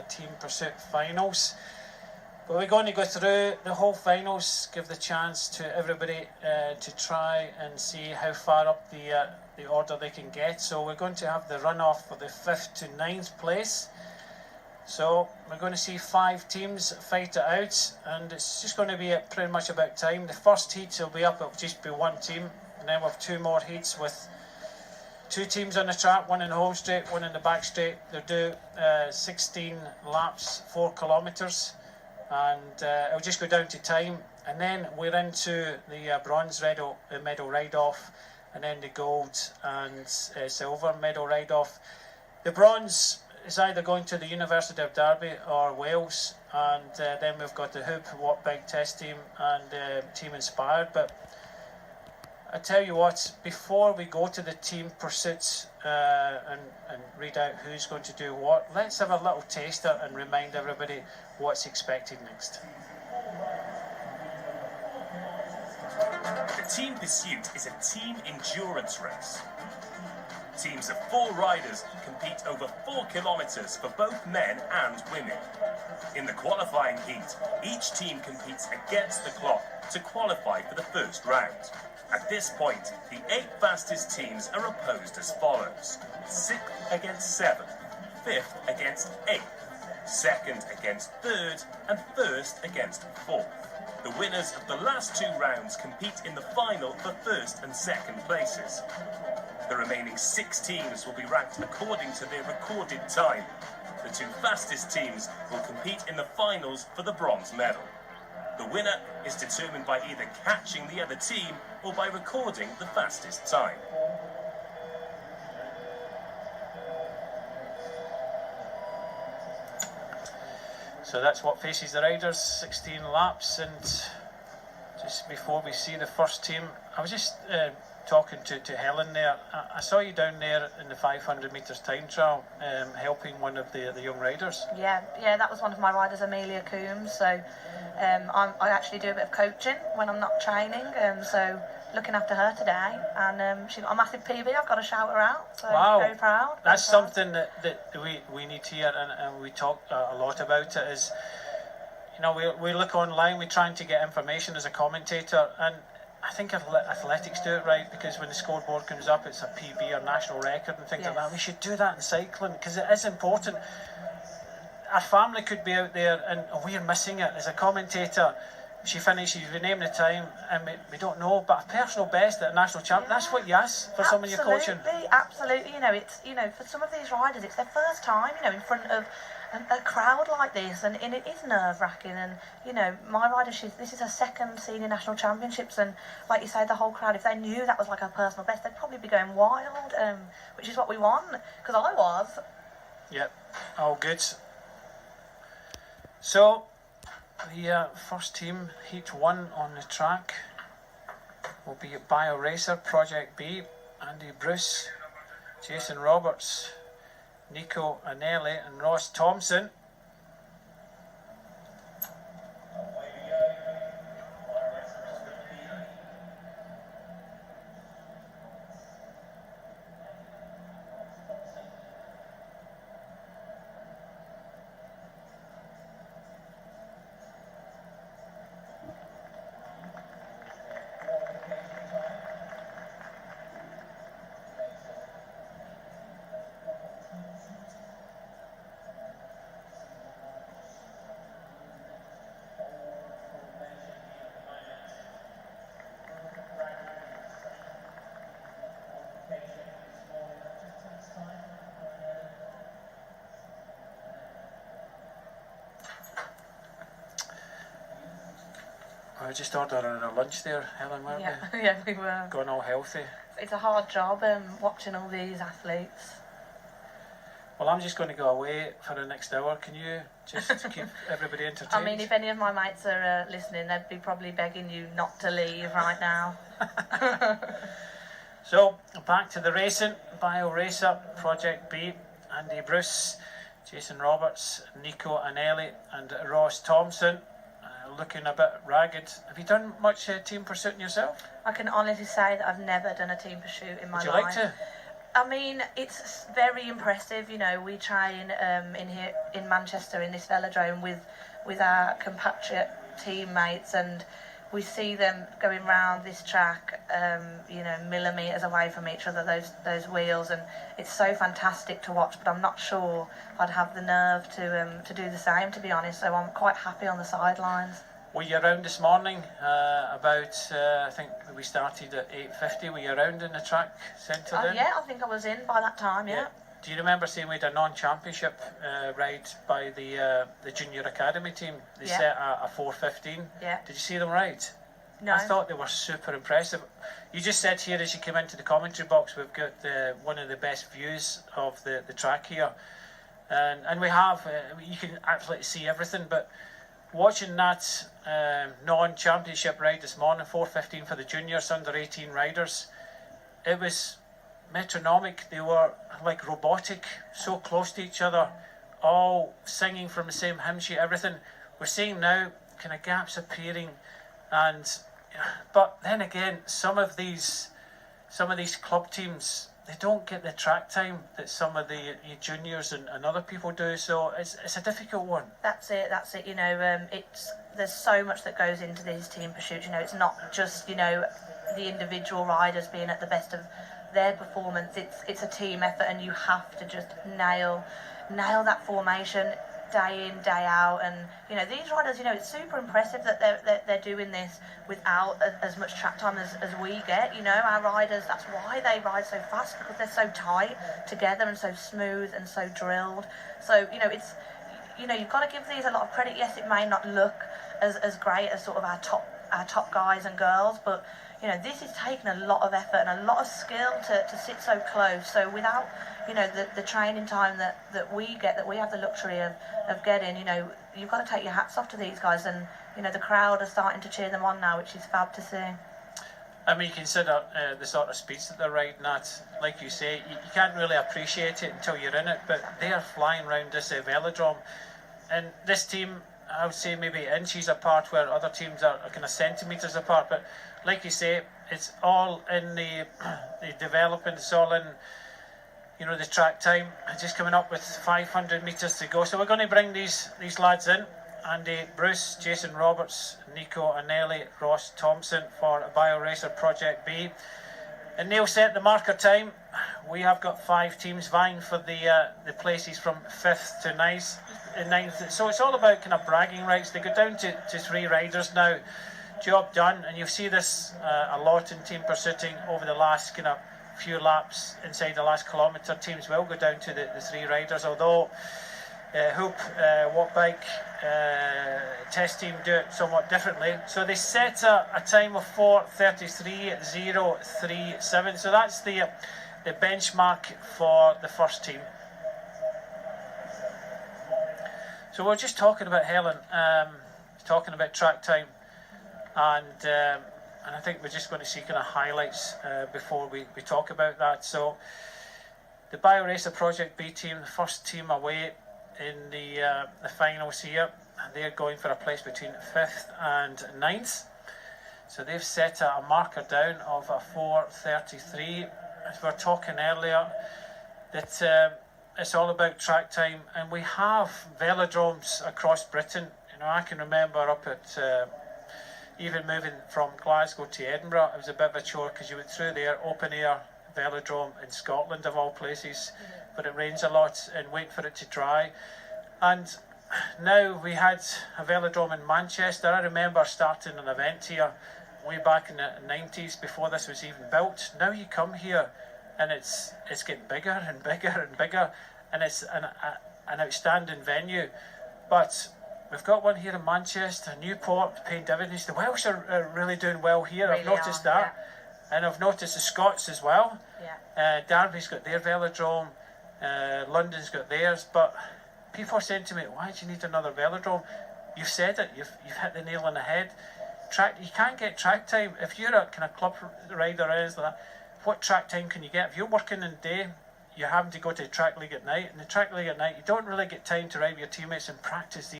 team pursuit finals. But we're going to go through the whole finals, give the chance to everybody to try and see how far up the order they can get. So we're going to have the runoff for the 5th to 9th place. So we're going to see 5 teams fight it out, and it's just going to be pretty much about time. The first heats will be up, it'll just be one team, and then we'll have 2 more heats with 2 teams on the track, one in the home straight, one in the back straight. They'll do 16 laps, 4 kilometres, and it'll just go down to time. And then we're into the bronze medal ride-off, and then the gold and silver medal ride-off. The bronze is either going to the University of Derby or Wales, and then we've got the Hoop, What Big Test Team and Team Inspired. But I tell you what, before we go to the team pursuits and read out who's going to do what, let's have a little taster and remind everybody what's expected next. The team pursuit is a team endurance race. Teams of 4 riders compete over 4 kilometres for both men and women. In the qualifying heat, each team competes against the clock to qualify for the first round. At this point, the 8 fastest teams are opposed as follows: 6th against 7th, 5th against 8th, 2nd against 3rd, and 1st against 4th. The winners of the last 2 rounds compete in the final for 1st and 2nd places. The remaining 6 teams will be ranked according to their recorded time. The 2 fastest teams will compete in the finals for the bronze medal. The winner is determined by either catching the other team or by recording the fastest time. So that's what faces the riders, 16 laps. And just before we see the first team, I was just talking to Helen there. I saw you down there in the 500 metres time trial, helping one of the young riders. Yeah, that was one of my riders, Amelia Coombs. So I actually do a bit of coaching when I'm not training, so looking after her today. And she's got a massive PB, I've got to shout her out. So wow. Very proud. That's something that we need to hear, and we talk a lot about it. Is, you know, we look online, we're trying to get information as a commentator, and I think athletics do it right, because when the scoreboard comes up, it's a PB or national record and things like that. We should do that in cycling, because it is important. Our family could be out there and we're missing it. As a commentator, she finishes, we name the time, and we don't know, but a personal best at a national champ, that's what you ask for someone you're coaching. Absolutely. For some of these riders, it's their first time, in front of a crowd like this, and it is nerve-wracking. And my rider, this is her 2nd senior national championships, and like you say, the whole crowd, if they knew that was like her personal best, they'd probably be going wild, which is what we want, because I was. Yep, all good. So the first team, Heat 1 on the track, will be Bio Racer, Project B, Andy Bruce, Jason Roberts, Nico Anelli and Ross Thompson. We were just ordering our lunch there, Helen, weren't we? Yeah, we were. Going all healthy. It's a hard job watching all these athletes. Well, I'm just going to go away for the next hour. Can you just keep everybody entertained? I mean, if any of my mates are listening, they'd be probably begging you not to leave right now. So, back to the racing. Bio Racer, Project B, Andy Bruce, Jason Roberts, Nico Anelli and Ross Thompson. Looking a bit ragged. Have you done much team pursuit yourself? I can honestly say that I've never done a team pursuit in my life. Would you like to? I mean, it's very impressive. You know, we train in here in Manchester in this velodrome with our compatriot teammates, and we see them going round this track, you know, millimetres away from each other, those wheels, and it's so fantastic to watch. But I'm not sure I'd have the nerve to do the same, to be honest. So I'm quite happy on the sidelines. Were you around this morning? I think we started at 8:50. Were you around in the track centre then? Yeah, I think I was in by that time. Yeah. Do you remember seeing we had a non-championship ride by the junior academy team? They set a 4:15. Yeah. Did you see them ride? No. I thought they were super impressive. You just said here as you came into the commentary box, we've got one of the best views of the track here, and we have you can absolutely see everything. But watching that non-championship ride this morning, 4:15 for the juniors, under 18 riders, it was metronomic. They were like robotic, so close to each other, all singing from the same hymn sheet, everything. We're seeing now kind of gaps appearing, but then again, some of these club teams, they don't get the track time that some of the juniors and other people do, so it's a difficult one. That's it. You know, there's so much that goes into these team pursuits. You know, it's not just, you know, the individual riders being at the best of their performance. It's a team effort, and you have to just nail that formation day in, day out. And you know, these riders, you know, it's super impressive that they're doing this without as much track time as we get. You know, our riders, that's why they ride so fast, because they're so tight together and so smooth and so drilled. So you know, you've got to give these a lot of credit. Yes, it may not look as great as sort of our top guys and girls, but you know, this is taking a lot of effort and a lot of skill to sit so close. So without, you know, the training time that we get, that we have the luxury of getting, you know, you've got to take your hats off to these guys. And, you know, the crowd are starting to cheer them on now, which is fab to see. I mean, you consider the sort of speeds that they're riding at. Like you say, you can't really appreciate it until you're in it, but they are flying around this velodrome. And this team, I would say maybe inches apart, where other teams are kind of centimetres apart. But like you say, it's all in the development. It's all in, you know, the track time. Just coming up with 500 metres to go. So we're going to bring these lads in. Andy Bruce, Jason Roberts, Nico Anelli, Ross Thompson for BioRacer Project B. And Neil set the marker time. We have got 5 teams vying for the places from 5th to 9th. So it's all about kind of bragging rights. They go down to 3 riders now. Job done. And you see this a lot in team pursuiting over the last kind of few laps inside the last kilometre. Teams will go down to the 3 riders, although Hoop, Walk Bike, test team do it somewhat differently. So they set a time of 4:33.037. So that's the benchmark for the first team. So we're just talking about Helen, talking about track time, and I think we're just going to see kind of highlights before we talk about that. So the BioRacer Project B team, the first team away in the finals here, they're going for a place between 5th and 9th. So they've set a marker down of a 4:33. As we were talking earlier, that it's all about track time, and we have velodromes across Britain. You know, I can remember up at even moving from Glasgow to Edinburgh, it was a bit of a chore because you went through there, open air velodrome in Scotland of all places, but it rains a lot and wait for it to dry. And now we had a velodrome in Manchester. I remember starting an event here way back in the 90s before this was even built. Now you come here and it's getting bigger and bigger and bigger, and it's an outstanding venue. But we've got one here in Manchester, Newport, paying dividends. The Welsh are really doing well here. Really I've noticed that. Yeah. And I've noticed the Scots as well. Yeah. Derby's got their velodrome. London's got theirs. But people are saying to me, why do you need another velodrome? You've said it. You've hit the nail on the head. You can't get track time. If you're a kind of club rider or anything like that, what track time can you get? If you're working in the day, you're having to go to the track league at night. And the track league at night, you don't really get time to ride with your teammates and practice